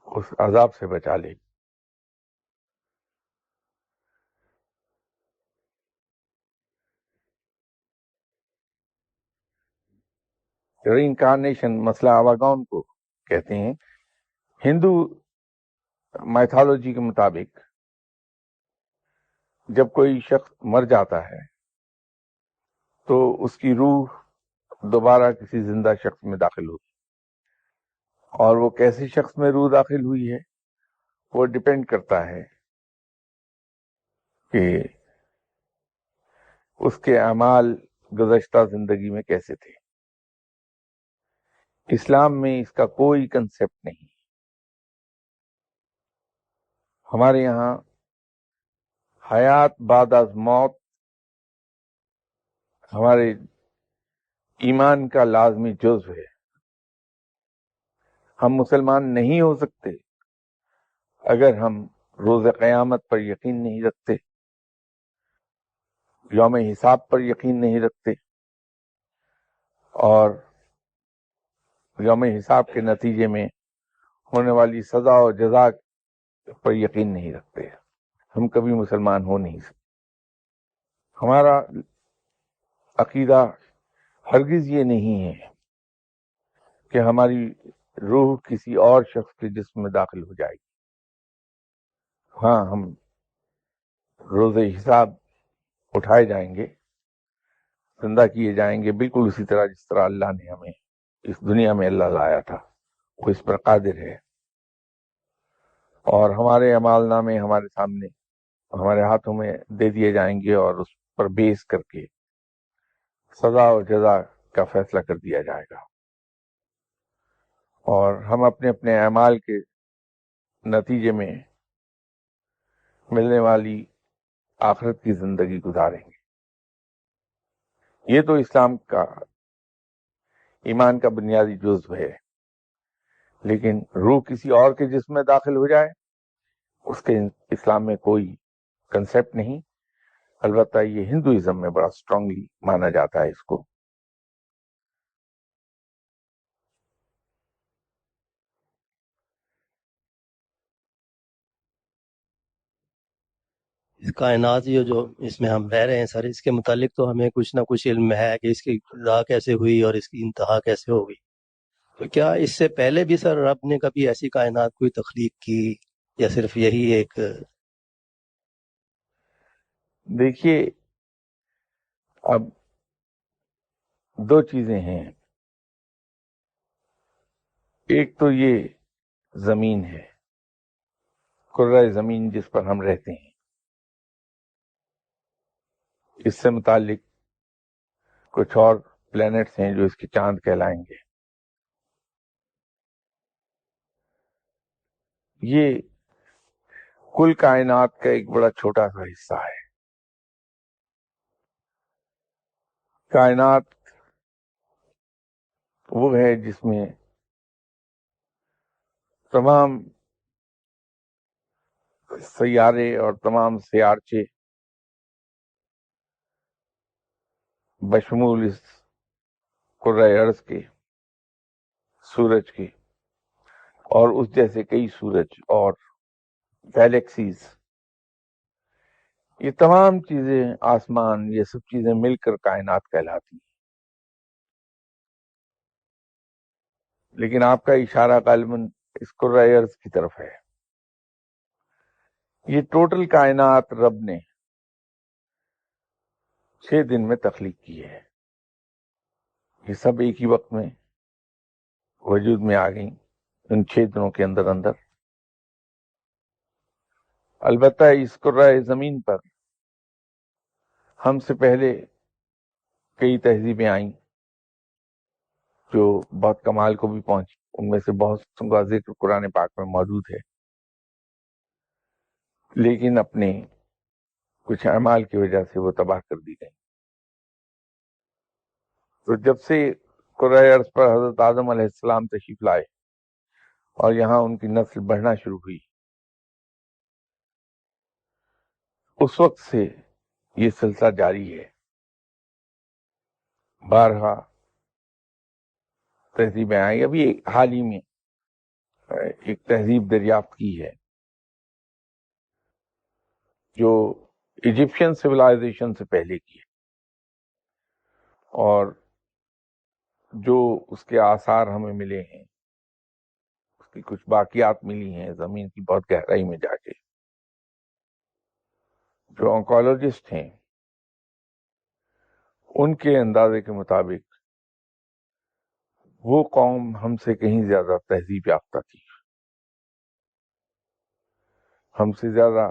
اس عذاب سے بچا لے۔ ری انکارنیشن مسئلہ آواگون کو کہتے ہیں۔ ہندو مائتھالوجی کے مطابق جب کوئی شخص مر جاتا ہے تو اس کی روح دوبارہ کسی زندہ شخص میں داخل ہوتی، اور وہ کیسے شخص میں روح داخل ہوئی ہے وہ ڈیپینڈ کرتا ہے کہ اس کے اعمال گزشتہ زندگی میں کیسے تھے۔ اسلام میں اس کا کوئی کنسیپٹ نہیں۔ ہمارے یہاں حیات بعد از موت ہمارے ایمان کا لازمی جزو ہے۔ ہم مسلمان نہیں ہو سکتے اگر ہم روز قیامت پر یقین نہیں رکھتے، یوم حساب پر یقین نہیں رکھتے، اور یوم حساب کے نتیجے میں ہونے والی سزا و جزا پر یقین نہیں رکھتے، ہم کبھی مسلمان ہو نہیں سکتے۔ ہمارا عقیدہ ہرگز یہ نہیں ہے کہ ہماری روح کسی اور شخص کے جسم میں داخل ہو جائے گی۔ ہاں، ہم روز حساب اٹھائے جائیں گے، زندہ کیے جائیں گے، بالکل اسی طرح جس طرح اللہ نے ہمیں اس دنیا میں اللہ لایا تھا، وہ اس پر قادر ہے۔ اور ہمارے اعمال نامے ہمارے سامنے، ہمارے ہاتھوں میں دے دیے جائیں گے، اور اس پر بیس کر کے سزا و جزا کا فیصلہ کر دیا جائے گا، اور ہم اپنے اپنے اعمال کے نتیجے میں ملنے والی آخرت کی زندگی گزاریں گے۔ یہ تو اسلام کا، ایمان کا بنیادی جزو ہے۔ لیکن روح کسی اور کے جسم میں داخل ہو جائے، اس کے اسلام میں کوئی کنسیپٹ نہیں۔ البتہ یہ ہندوازم میں بڑا اسٹرانگلی مانا جاتا ہے اس کو۔ کائنات یہ جو اس میں ہم رہ رہے ہیں سر، اس کے متعلق تو ہمیں کچھ نہ کچھ علم ہے کہ اس کی ابتدا کیسے ہوئی اور اس کی انتہا کیسے ہوگی. تو کیا اس سے پہلے بھی سر رب نے کبھی ایسی کائنات کوئی تخلیق کی، یا صرف یہی ایک؟ دیکھیے، اب دو چیزیں ہیں. ایک تو یہ زمین ہے، کرۂ زمین جس پر ہم رہتے ہیں، اس سے متعلق کچھ اور پلینٹس ہیں جو اس کے چاند کہلائیں گے. یہ کل کائنات کا ایک بڑا چھوٹا سا حصہ ہے. کائنات وہ ہے جس میں تمام سیارے اور تمام سیارچے بشمول اس کرۂ ارض کے، سورج کے، اور اس جیسے کئی سورج اور گیلیکسیز، یہ تمام چیزیں، آسمان، یہ سب چیزیں مل کر کائنات کہلاتی ہیں. لیکن آپ کا اشارہ غالباً اس کرۂ ارض کی طرف ہے. یہ ٹوٹل کائنات رب نے 6 دن میں تخلیق کی ہے. یہ سب ایک ہی وقت میں وجود میں آ گئیں ان 6 دنوں کے اندر اندر. البتہ اس کرۂ زمین پر ہم سے پہلے کئی تہذیبیں آئیں جو بہت کمال کو بھی پہنچی. ان میں سے بہت کا ذکر قرآن پاک میں موجود ہے، لیکن اپنے کچھ اعمال کی وجہ سے وہ تباہ کر دی گئی. تو جب سے کرۂ ارض پر حضرت آدم علیہ السلام تشریف لائے اور یہاں ان کی نسل بڑھنا شروع ہوئی، اس وقت سے یہ سلسلہ جاری ہے. بارہا تہذیبیں آئی. ابھی حال ہی میں ایک تہذیب دریافت کی ہے جو ایجپشین سویلائزیشن سے پہلے کی ہے، اور جو اس کے آثار ہمیں ملے ہیں، اس کی کچھ باقیات ملی ہیں زمین کی بہت گہرائی میں جا کے. جو آنکولوجسٹ ہیں ان کے اندازے کے مطابق وہ قوم ہم سے کہیں زیادہ تہذیب یافتہ تھی، ہم سے زیادہ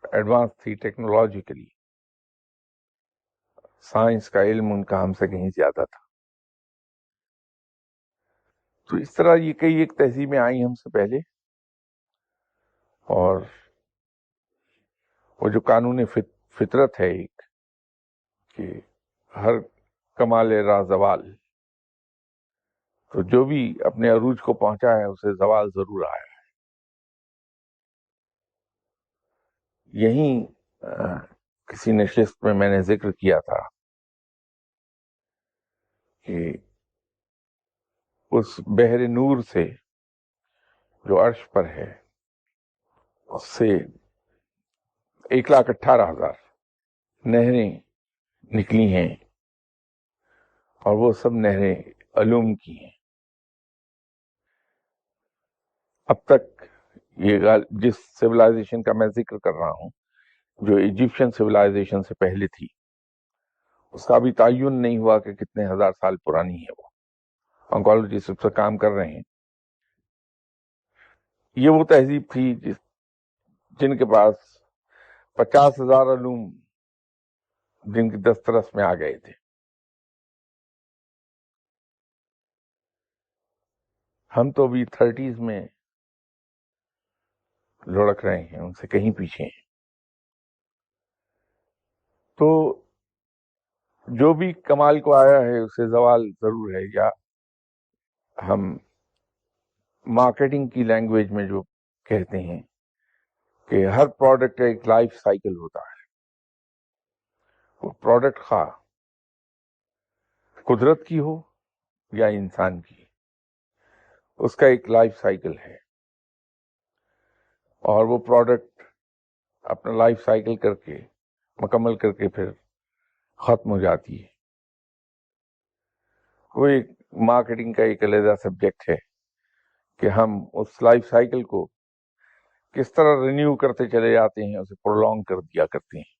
ایڈوانس تھی ٹیکنالوجیکلی. سائنس کا علم ان کا ہم سے کہیں زیادہ تھا. تو اس طرح یہ کئی ایک تہذیبیں آئیں ہم سے پہلے، اور وہ جو قانون فطرت ہے ایک کہ ہر کمال راہ زوال، تو جو بھی اپنے عروج کو پہنچا ہے اسے زوال ضرور آیا ہے. یہیں کسی نشست میں نے ذکر کیا تھا کہ اس بحر نور سے جو عرش پر ہے، اس سے 1,18,000 نہریں نکلی ہیں، اور وہ سب نہریں علوم کی ہیں. اب تک یہ جس سویلائزیشن کا میں ذکر کر رہا ہوں جو ایجپشین سویلائزیشن سے پہلے تھی، اس کا بھی تعین نہیں ہوا کہ کتنے ہزار سال پرانی ہے. وہ آنکولوجسٹ اس پر کام کر رہے ہیں. یہ وہ تہذیب تھی جن کے پاس 50,000 علوم جن کی دسترس میں آ گئے تھے. ہم تو ابھی 30s میں لڑک رہے ہیں، ان سے کہیں پیچھے ہیں. تو جو بھی کمال کو آیا ہے اسے زوال ضرور ہے. یا ہم مارکیٹنگ کی لینگویج میں جو کہتے ہیں کہ ہر پروڈکٹ کا ایک لائف سائیکل ہوتا ہے. وہ پروڈکٹ خواہ قدرت کی ہو یا انسان کی، اس کا ایک لائف سائیکل ہے، اور وہ پروڈکٹ اپنا لائف سائیکل کر کے مکمل کر کے پھر ختم ہو جاتی ہے. وہ ایک مارکیٹنگ کا ایک علیحدہ سبجیکٹ ہے کہ ہم اس لائف سائیکل کو کس طرح رینیو کرتے چلے جاتے ہیں، اسے پرولونگ کر دیا کرتے ہیں.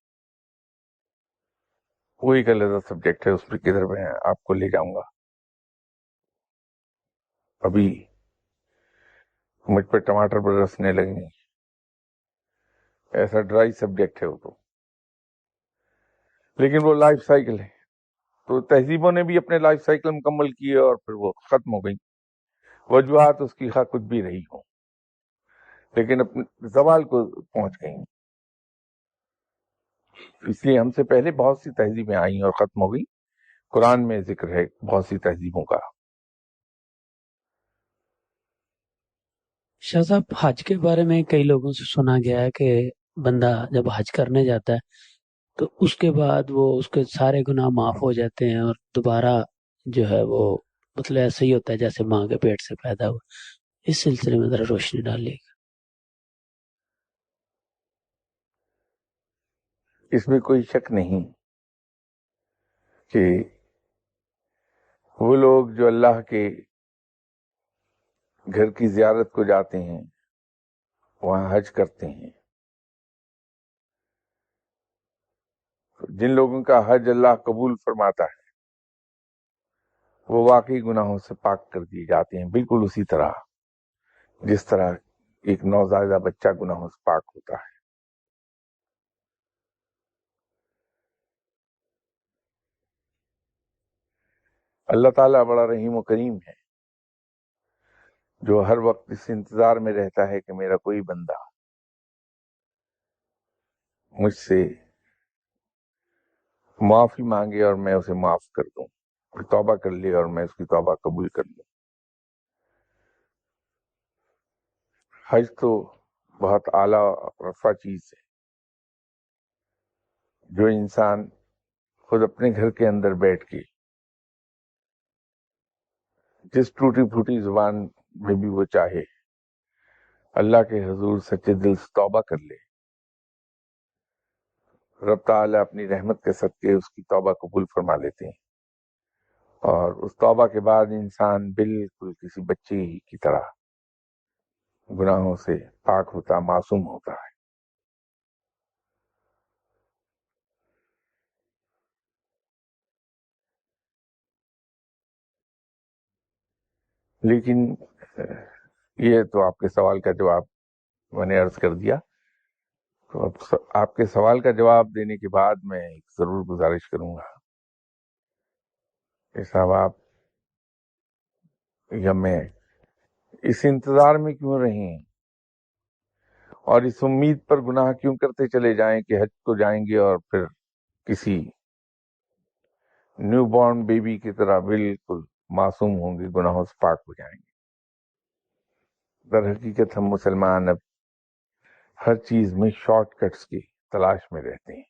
وہ ایک علیحدہ سبجیکٹ ہے، اس پہ کدھر میں آپ کو لے جاؤں گا. ابھی مجھ پہ ٹماٹر برسنے لگیں، ایسا ڈرائی سبجیکٹ ہے وہ تو، لیکن وہ لائف سائیکل ہے. تو تہذیبوں نے بھی اپنے لائف سائیکل مکمل کیے اور پھر وہ ختم ہو گئی. وجوہات اس کی خواہ کچھ بھی رہی ہوں، لیکن اپنے زوال کو پہنچ گئی. اس لیے ہم سے پہلے بہت سی تہذیبیں آئیں اور ختم ہو گئی. قرآن میں ذکر ہے بہت سی تہذیبوں کا. شاہ صاحب، حج کے بارے میں کئی لوگوں سے سنا گیا ہے کہ بندہ جب حج کرنے جاتا ہے تو اس کے بعد وہ اس کے سارے گناہ معاف ہو جاتے ہیں اور دوبارہ جو ہے وہ مطلب ایسے ہی ہوتا ہے جیسے ماں کے پیٹ سے پیدا ہوا. اس سلسلے میں ذرا روشنی ڈالیے گا. اس میں کوئی شک نہیں کہ وہ لوگ جو اللہ کے گھر کی زیارت کو جاتے ہیں، وہاں حج کرتے ہیں، جن لوگوں کا حج اللہ قبول فرماتا ہے وہ واقعی گناہوں سے پاک کر دیے جاتے ہیں، بالکل اسی طرح جس طرح ایک نوزائیدہ بچہ گناہوں سے پاک ہوتا ہے. اللہ تعالیٰ بڑا رحیم و کریم ہے، جو ہر وقت اس انتظار میں رہتا ہے کہ میرا کوئی بندہ مجھ سے معافی مانگے اور میں اسے معاف کر دوں، توبہ کر لے اور میں اس کی توبہ قبول کر لوں. حج تو بہت اعلیٰ رفع چیز ہے، جو انسان خود اپنے گھر کے اندر بیٹھ کے جس ٹوٹی پھوٹی زبان میں بھی وہ چاہے اللہ کے حضور سچے دل سے توبہ کر لے، رب تعالیٰ اپنی رحمت کے صدقے اس کی توبہ قبول فرما لیتے ہیں. اور اس توبہ کے بعد انسان بالکل کسی بچے ہی کی طرح گناہوں سے پاک ہوتا، معصوم ہوتا ہے. لیکن یہ تو آپ کے سوال کا جواب میں نے عرض کر دیا. تو اب آپ کے سوال کا جواب دینے کے بعد میں ایک ضرور گزارش کروں گا کہ صاحب آپ یا میں اس انتظار میں کیوں رہیں اور اس امید پر گناہ کیوں کرتے چلے جائیں کہ حج کو جائیں گے اور پھر کسی نیو بورن بیبی کی طرح بالکل معصوم ہوں گے، گناہوں سے پاک ہو جائیں گے. در حقیقت ہم مسلمان اب ہر چیز میں شارٹ کٹس کی تلاش میں رہتے ہیں.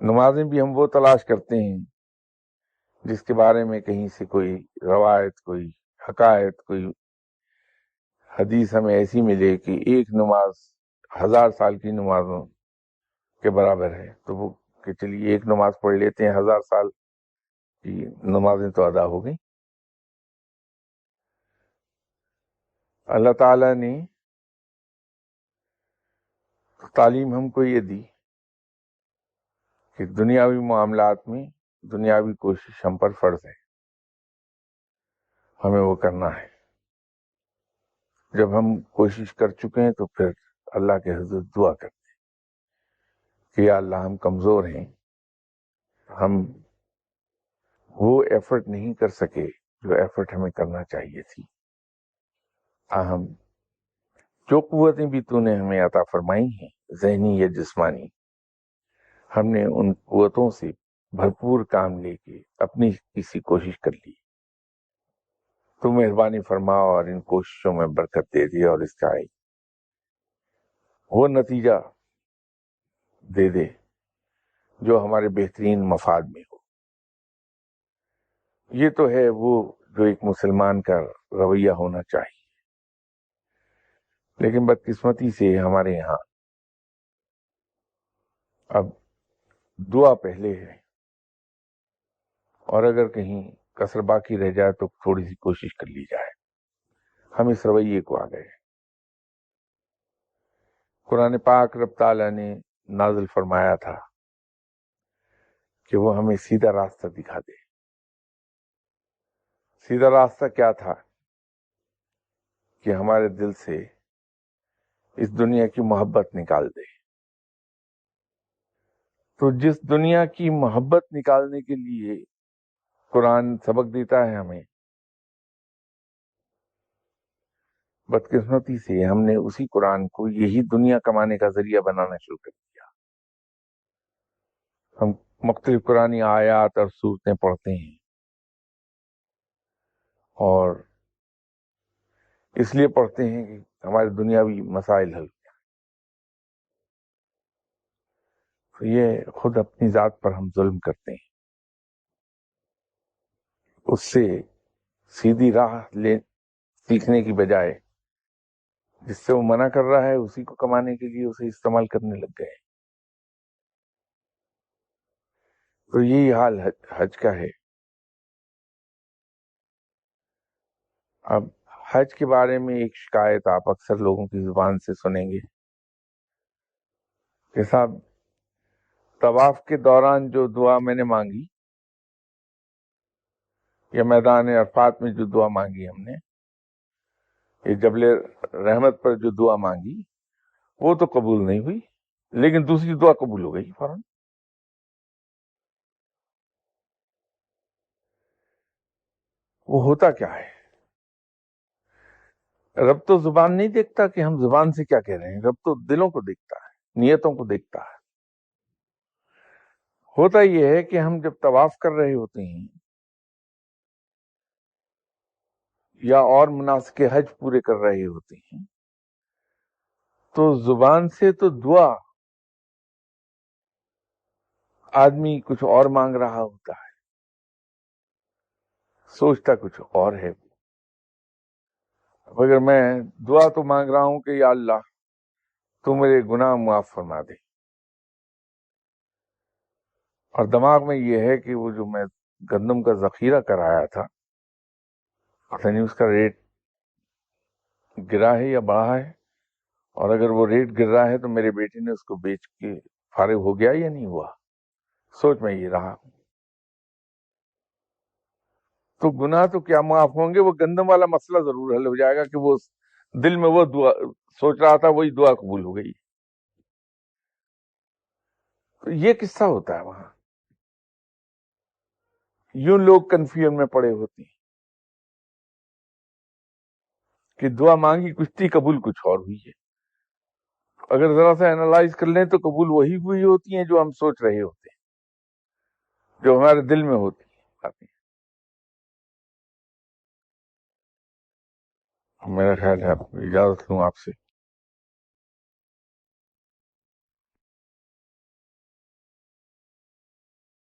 نمازیں بھی ہم وہ تلاش کرتے ہیں جس کے بارے میں کہیں سے کوئی روایت، کوئی حکایت، کوئی حدیث ہمیں ایسی ملے کہ ایک نماز 1000 سال کی نمازوں کے برابر ہے، تو وہ کہ چلیے ایک نماز پڑھ لیتے ہیں، 1000 سال کی نمازیں تو ادا ہو گئی. اللہ تعالیٰ نے تعلیم ہم کو یہ دی کہ دنیاوی معاملات میں دنیاوی کوشش ہم پر فرض ہے، ہمیں وہ کرنا ہے. جب ہم کوشش کر چکے ہیں تو پھر اللہ کے حضور دعا کرتے ہیں کہ یا اللہ ہم کمزور ہیں، ہم وہ ایفرٹ نہیں کر سکے جو ایفرٹ ہمیں کرنا چاہیے تھی. ہم جو قوتیں بھی تو نے ہمیں عطا فرمائی ہیں، ذہنی یا جسمانی، ہم نے ان قوتوں سے بھرپور کام لے کے اپنی کسی کوشش کر لی. تو مہربانی فرما اور ان کوششوں میں برکت دے دی اور اس کا وہ نتیجہ دے دے جو ہمارے بہترین مفاد میں ہو. یہ تو ہے وہ جو ایک مسلمان کا رویہ ہونا چاہیے. لیکن بدقسمتی سے ہمارے یہاں اب دعا پہلے ہے، اور اگر کہیں کسر باقی رہ جائے تو تھوڑی سی کوشش کر لی جائے. ہم اس رویے کو آ گئے. قرآن پاک رب تعالیٰ نے نازل فرمایا تھا کہ وہ ہمیں سیدھا راستہ دکھا دے. سیدھا راستہ کیا تھا؟ کہ ہمارے دل سے اس دنیا کی محبت نکال دے. تو جس دنیا کی محبت نکالنے کے لیے قرآن سبق دیتا ہے ہمیں، بدقسمتی سے ہم نے اسی قرآن کو یہی دنیا کمانے کا ذریعہ بنانا شروع کر دیا. ہم مختلف قرآنی آیات اور صورتیں پڑھتے ہیں اور اس لیے پڑھتے ہیں کہ ہمارے دنیاوی مسائل حل. تو یہ خود اپنی ذات پر ہم ظلم کرتے ہیں. اس سے سیدھی راہ سیکھنے کی بجائے جس سے وہ منع کر رہا ہے اسی کو کمانے کے لیے اسے استعمال کرنے لگ گئے. تو یہی حال حج کا ہے. اب حج کے بارے میں ایک شکایت آپ اکثر لوگوں کی زبان سے سنیں گے کہ صاحب طواف کے دوران جو دعا میں نے مانگی یا میدان عرفات میں جو دعا مانگی ہم نے، یہ جبل رحمت پر جو دعا مانگی وہ تو قبول نہیں ہوئی، لیکن دوسری دعا قبول ہو گئی فوراً. وہ ہوتا کیا ہے؟ رب تو زبان نہیں دیکھتا کہ ہم زبان سے کیا کہہ رہے ہیں، رب تو دلوں کو دیکھتا ہے، نیتوں کو دیکھتا ہے. ہوتا یہ ہے کہ ہم جب طواف کر رہے ہوتے ہیں یا اور مناسک حج پورے کر رہے ہوتے ہیں تو زبان سے تو دعا آدمی کچھ اور مانگ رہا ہوتا ہے، سوچتا کچھ اور ہے. اگر میں دعا تو مانگ رہا ہوں کہ یا اللہ تو میرے گناہ معاف فرما دے، اور دماغ میں یہ ہے کہ وہ جو میں گندم کا ذخیرہ کرایا تھا پتہ نہیں اس کا ریٹ گرا ہے یا بڑھا ہے، اور اگر وہ ریٹ گر رہا ہے تو میرے بیٹے نے اس کو بیچ کے فارغ ہو گیا یا نہیں ہوا. سوچ میں یہ رہا. تو گناہ تو کیا معاف ہوں گے، وہ گندم والا مسئلہ ضرور حل ہو جائے گا کہ وہ دل میں وہ دعا سوچ رہا تھا وہی دعا قبول ہو گئی. تو یہ قصہ ہوتا ہے وہاں. یوں لوگ کنفیوژن میں پڑے ہوتے ہیں کہ دعا مانگی کچھ تھی قبول کچھ اور ہوئی ہے. اگر ذرا سا اینالائز کر لیں تو قبول وہی ہوئی ہوتی ہیں جو ہم سوچ رہے ہوتے ہیں، جو ہمارے دل میں ہوتی ہیں. میرا خیال ہے اجازت لوں آپ سے.